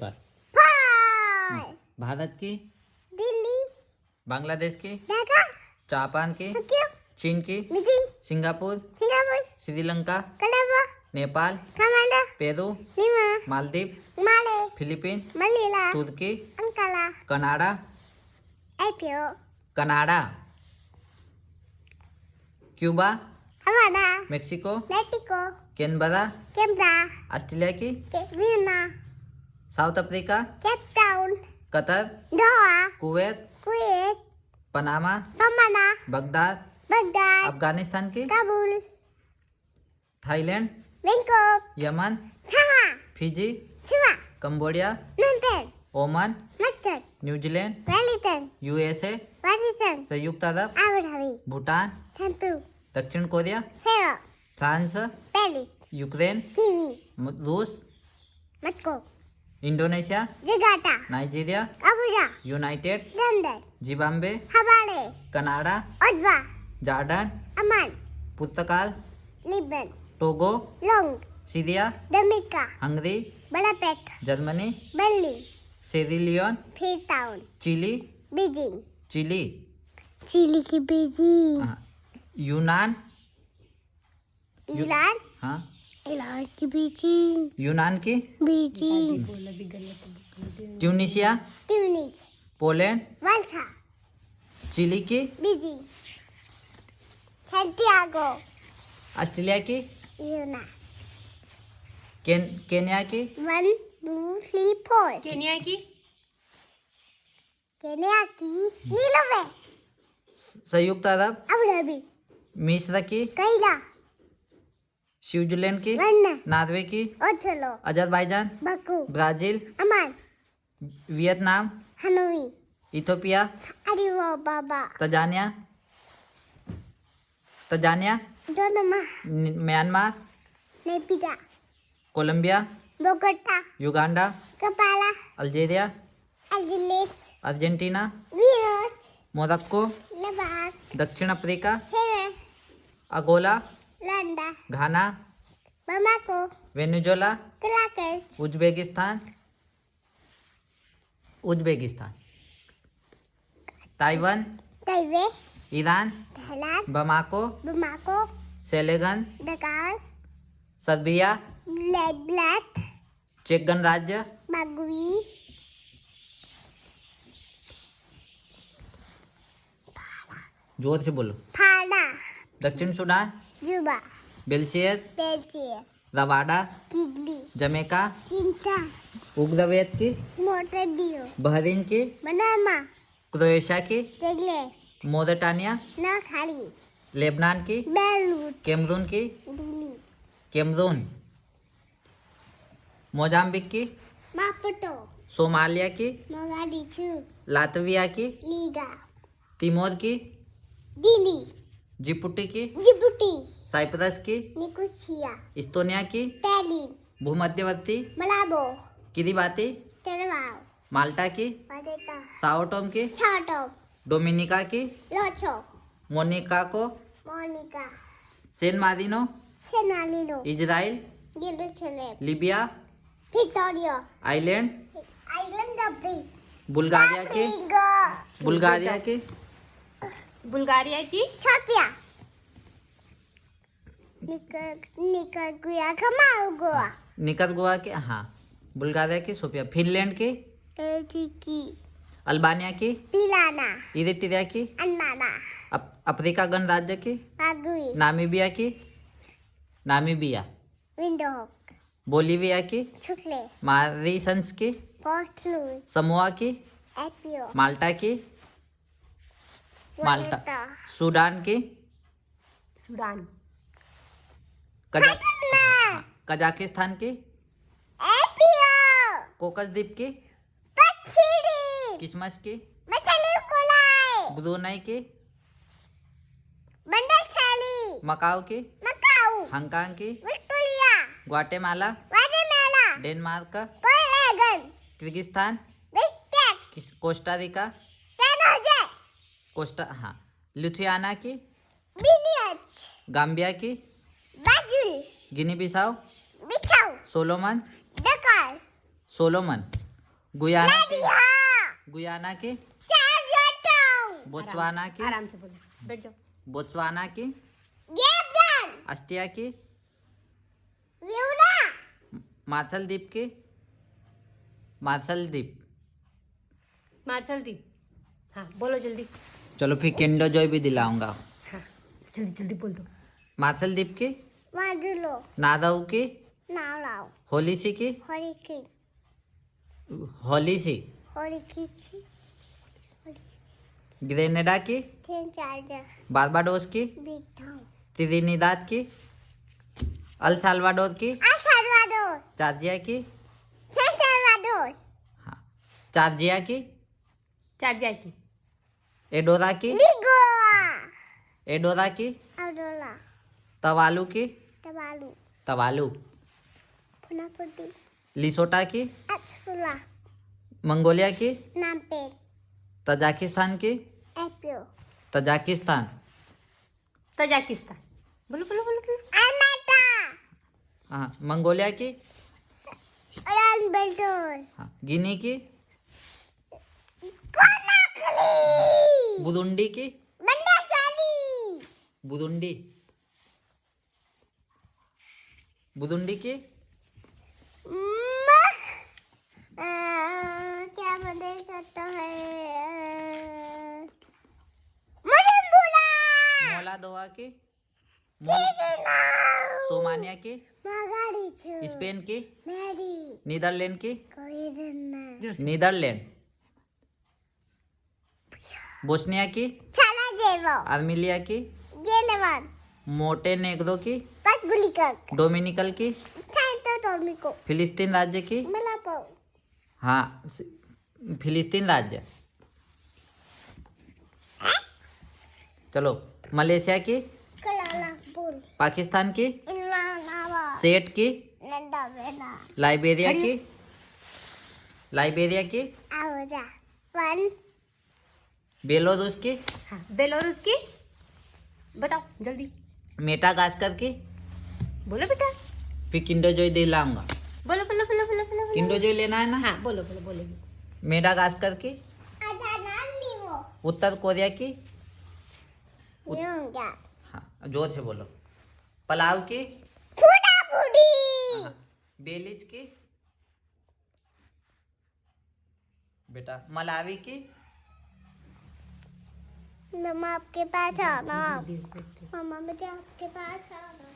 पर फार भारत की, दिल्ली बांग्लादेश की, ढाका जापान की, टोक्यो चीन की, Beijing Singapore, Singapore Sri Lanka, Colombo Nepal, Canada Peru, Lima Maldives, Male Philippines, Manila Turkey, Ankara Canada, एपियो Canada, Cuba, Havana Mexico, Mexico Canberra, कैमरा ऑस्ट्रेलिया की, Vienna South Africa, Cape Town Qatar, Doha Kuwait, Kuwait Panama, Panama Baghdad, Baghdad Afghanistan की, Kabul Thailand, Bangkok Yemen, छावा Fiji, छुआ Cambodia, Phnom Penh Oman, Muscat New Zealand, Wellington USA, Washington संयुक्त अरब, Abu Dhabi Bhutan, Thimphu दक्षिण Korea, सेवा France, Paris Ukraine, Kyiv रूस, Moscow Indonesia, Jakarta Nigeria, Abuja United, London Zimbabwe, Harare Canada, Ottawa Jordan, Amman पुर्तगाल, Lisbon Togo, लोंग Syria, Dominica Hungary, Budapest Germany, Berlin Sierra Leone, Freetown Chile, Beijing Chile, Chile की Beijing यूनान, Iran हाँ, Iran की Beijing यूनान की, Beijing Tunisia, Tunis Poland, Warsaw Chile की, Beijing Santiago Australia की, यूना केन्या की, 1 2 3 4 केन्या की केन्या की नीलवे संयुक्त अरब, अबू धाबी मिस्र की, कैला स्विट्जरलैंड की, वरना नॉर्वे की, Oslo Azerbaijan, Baku Brazil, Amman Vietnam, Hanoi Ethiopia, अरे वो बाबा Tanzania, Dodoma Myanmar, Naypyidaw Colombia, Bogota Uganda, Kampala Algeria, एडिलेज अर्जेंटीना, वीरोस मोरक्को, लबार दक्षिण अफ्रीका, छेवे Angola, Luanda Ghana, Bamako Venezuela, क्लाकेज उज्बेकिस्तान, ताइवान, तैवे Iran, Thailand Bamako, Bamako Senegal, Dakar Serbia, black check गणराज्य, बागुई जोर से बोलो, फाड़ा दक्षिण सूडान, जुबा बेल्जियम, बेल्जियम रवांडा, किगली जमैका, किंचा उग्रवेद की, मोटेडियो बहरीन की, बनामा क्रोएशिया की, तेगले मोरिटानिया, नखाली लेबनान की, बेलूट कैमरून की, दिल्ली कैमरून, मोजाम्बिक की, मापुटो सोमालिया की, मोगाडिशु लातविया की, लीगा तिमोर की, दिल्ली जिबूटी की, जिबूटी साइप्रस की, निकोसिया इस्तोनिया की, टैलिन भूमध्यवर्ती, मलाबो किरिबाती, तेरवाओ माल्टा की, पदेता साओटोम की, छाटो डोमिनिका की, लोचो मोनिकाको, मोनिका सेन मारिनो, सेनालिनो Israel, Jerusalem Libya, Victoria Ireland, Ireland Dublin Bulgaria की, बुल्गारिया की छापिया निकारागुआ कमाउगुआ निकरागुआ की, हाँ, बुल्गारिया की, सोफिया, फिनलैंड की, एटिकी अल्बानिया की, पिलाना इरिट्रिया की, अन्नाना अफ्रीका गणराज्य की, बागुई नामीबिया, विंडोक बोलिविया की, छुटले मॉरिशस की, पोस्टलूस समोआ की, एपियो माल्टा की, सूडान की, सूडान कजाकिस्तान की, एपियो कोकस द्वीप की, पक्षी किशमश की, मछली पुलाई ब्रुनई की, बंदर छाली मकाओ की, मकाऊ हांगकांग की, विक्टोरिया ग्वाटेमाला, वाटेमेला डेनमार्क, कोलैगन किर्गिस्तान, बिस्केट कोस्टारिका, टेनोजे हाँ, लिथुआना की, बिनियच गाम्बिया की, Banjul Guinea Bissau, Bissau Solomon, Dakar Solomon Guyana की, हाँ गुयाना की, चार्जर बोत्सवाना की, आराम से बोलो, बैठ जाओ। बोत्सवाना की, गेब्रन ऑस्ट्रिया की, व्यूना मार्शल द्वीप की, मार्शल द्वीप। मार्शल द्वीप। हाँ बोलो जल्दी। चलो फिर किंडर जॉय भी दिलाऊंगा। हाँ जल्दी जल्दी बोल दो। मार्शल द्वीप की, माजुलो नादाऊ की, नालाओ होलीसी की, हरिकी होलीसी, हरिकी ग्रेनेडा की, टेन चार्जर बारबाडोस की, बिग टाउन त्रिनिदाद की, अल साल्वाडोर की, El Salvador चार्जिया की, San Salvador हाँ, चार्जिया की, चार्जिया की, एडोरा की, Ligoa एडोरा की, Adola तवालू की, Tabalu तवालू, Punapudi लिसोटा की, Atsula मंगोलिया की, Nampe तजाकिस्तान की, Epio तजाकिस्तान, तजाकिस्तान। बोलो बोलो बोलो बोलो। Almata हाँ, मंगोलिया की, Ulaanbaatar हाँ, गिनी की, Conakry बुरुंडी की, Bandasali बुरुंडी, बुरुंडी की, क्या बने करता है मुझे बोला मोलादोवा की, चीज़ना सोमानिया की, मगाड़ी छू स्पेन की, मेरी नीदरलैंड की, कोई देना जोर से। नीदरलैंड, बोस्निया की, चला जेवो आर्मेलिया की, जेनवन मोटेनेग्रो की, बस गुली कर डोमिनिकल की, खाए तो टॉमी को फिलिस्तीन राज्य की, मिला पाओ हाँ, फिलिस्तीन राज्य। चलो, मलेशिया की, कलाला बोल पाकिस्तान की, इल्ला नावा सेट की, नंदा बेना लाइबेरिया की, लाइबेरिया की, आवाजा वन बेलोरूस की, हाँ बेलारूस की। बताओ जल्दी मेटागास्कर की, बोलो बेटा। फिर किंडर जॉय दिलाऊंगा। बोलो बोलो बोलो बोलो बोलो बोलो। किंडर जॉय लेना है ना। हाँ बोलो बोलो बोलो। मेडागास्कर की, आधा नाम लीवो उत्तर कोरिया की, यूंगा हाँ जोर से बोलो, पलाव की, फूटा फूटी हाँ, बेलीज की, बेटा मलावी की, मम्मा आपके पास आना मम्मा मुझे आपके पास आना